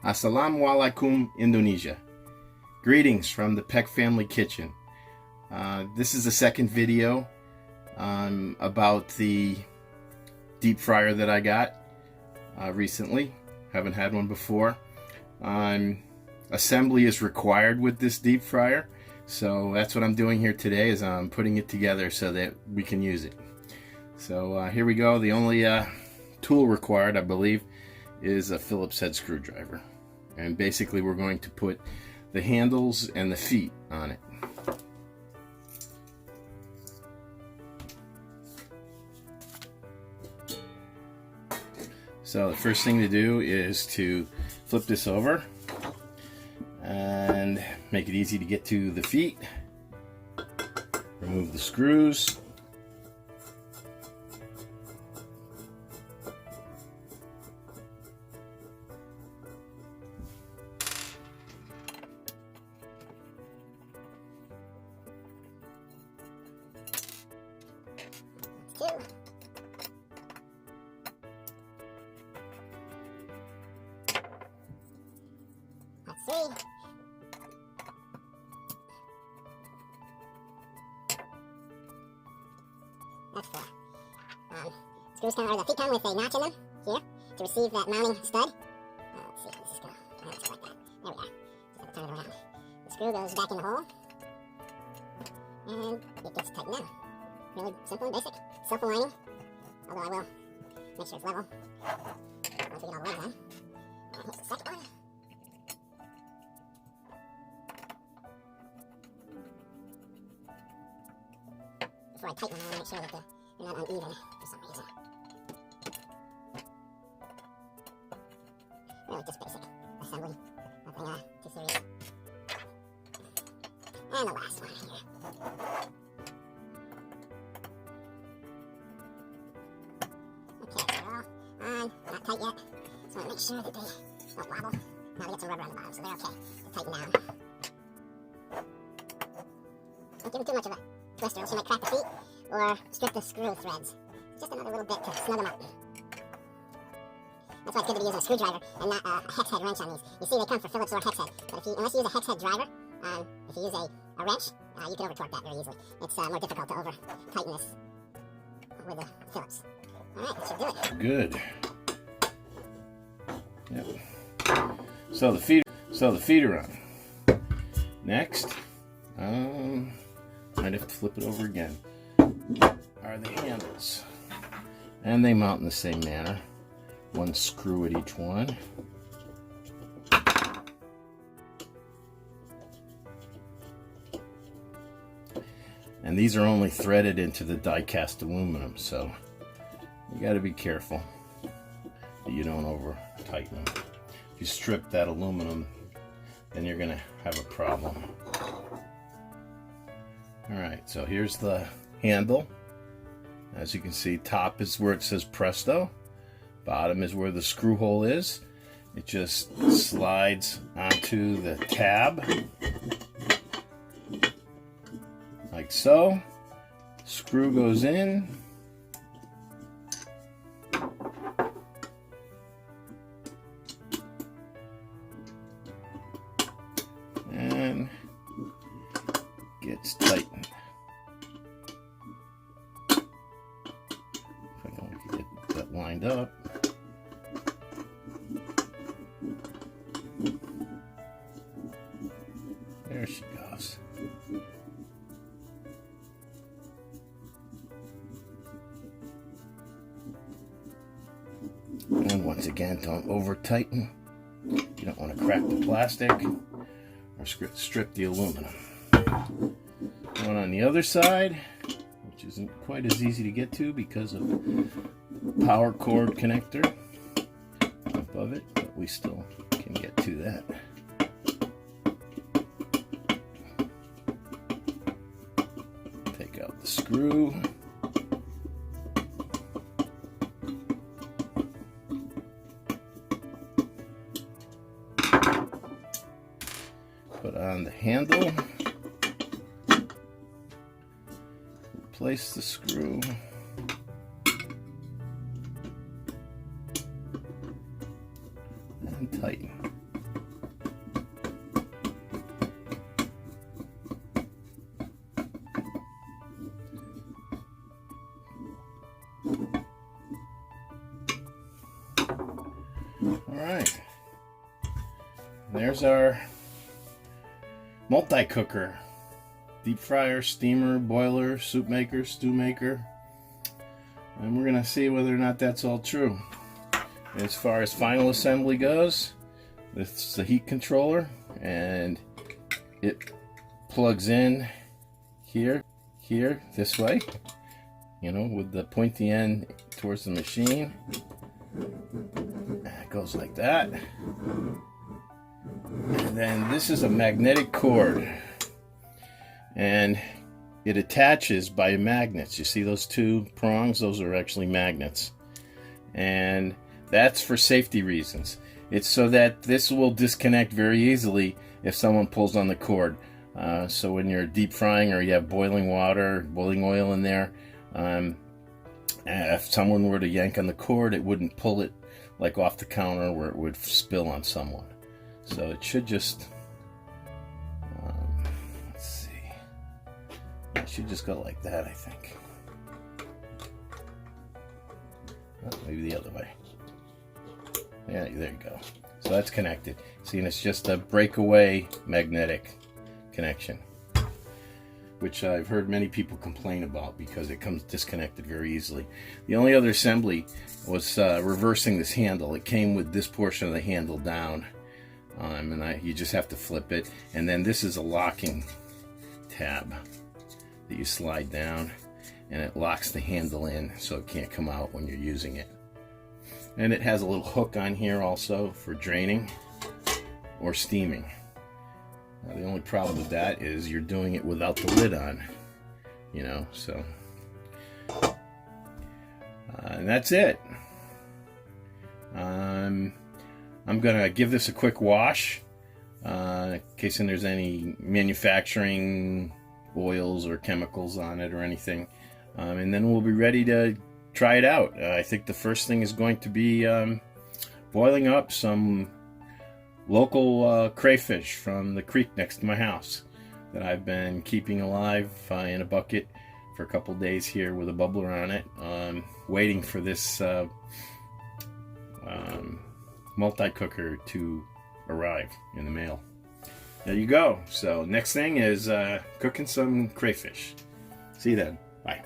Assalamualaikum, Indonesia. Greetings from the Peck family kitchen. This is the second video about the deep fryer that I got recently. Haven't had one before. Assembly is required with this deep fryer, so that's what I'm doing here today, is I'm putting it together so that we can use it. So here we go. The only tool required, I believe, is a Phillips head screwdriver. And basically we're going to put the handles and the feet on it. So the first thing to do is to flip this over and make it easy to get to the feet. Remove the screws. Three. That's four. Screws come, or the feet come with a notch in them here to receive that mounting stud. Let's see, this is going to like that. There we go. Just have to turn it around. The screw goes back in the hole, and it gets tightened down. Really simple and basic. Self-aligning, although I will make sure it's level once we get all the legs on. And here's the second one. Before I tighten them, I want to make sure that they're not uneven for some reason. Really just basic assembly, nothing too serious. And the last one here. Okay, so they're all on, not tight yet, so I want to make sure that they don't wobble. Now they get some rubber on the bottom, so they're okay to tighten down. Don't give them too much of a twister, else you might crack the feet or strip the screw threads. Just another little bit to snug them up. That's why it's good to be using a screwdriver and not a hex head wrench on these. You see they come for Phillips or hex head, but unless you use a hex head driver, if you use a wrench, you can over torque that very easily. It's more difficult to over tighten this with the Phillips. Alright, that should do it. Good. Yep. So the feet are on. Next, might have to flip it over again, are the handles. And they mount in the same manner. One screw at each one. And these are only threaded into the die-cast aluminum, so you got to be careful that you don't over tighten them. If you strip that aluminum, then you're going to have a problem. Alright, so here's the handle. As you can see, top is where it says Presto. Bottom is where the screw hole is. It just slides onto the tab, like so. Screw goes in. And gets tightened. If I can get that lined up. There she goes. And once again, don't over tighten. You don't want to crack the plastic or strip the aluminum. One on the other side, which isn't quite as easy to get to because of power cord connector above it, but we still can get to that. Take out the screw. Put on the handle. Replace the screw. And tighten. Alright. There's our multi-cooker. Deep fryer, steamer, boiler, soup maker, stew maker. And we're going to see whether or not that's all true. As far as final assembly goes, this is the heat controller, and it plugs in here, this way, you know, with the pointy end towards the machine. And it goes like that. And then this is a magnetic cord, and it attaches by magnets. You see those two prongs? Those are actually magnets. And that's for safety reasons. It's so that this will disconnect very easily if someone pulls on the cord. So when you're deep frying or you have boiling water, boiling oil in there, if someone were to yank on the cord, it wouldn't pull it like off the counter where it would spill on someone. So it should just, let's see, it should just go like that, I think. Oh, maybe the other way. Yeah, there you go. So that's connected. See, and it's just a breakaway magnetic connection, which I've heard many people complain about because it comes disconnected very easily. The only other assembly was reversing this handle. It came with this portion of the handle down, and you just have to flip it. And then this is a locking tab that you slide down, and it locks the handle in so it can't come out when you're using it. And it has a little hook on here also for draining or steaming. Now, the only problem with that is you're doing it without the lid on, you know, so. And that's it. I'm going to give this a quick wash in case there's any manufacturing oils or chemicals on it or anything. And then we'll be ready to try it out. I think the first thing is going to be boiling up some local crayfish from the creek next to my house that I've been keeping alive in a bucket for a couple days here with a bubbler on it, waiting for this multi-cooker to arrive in the mail. There you go. So next thing is cooking some crayfish. See you then. Bye.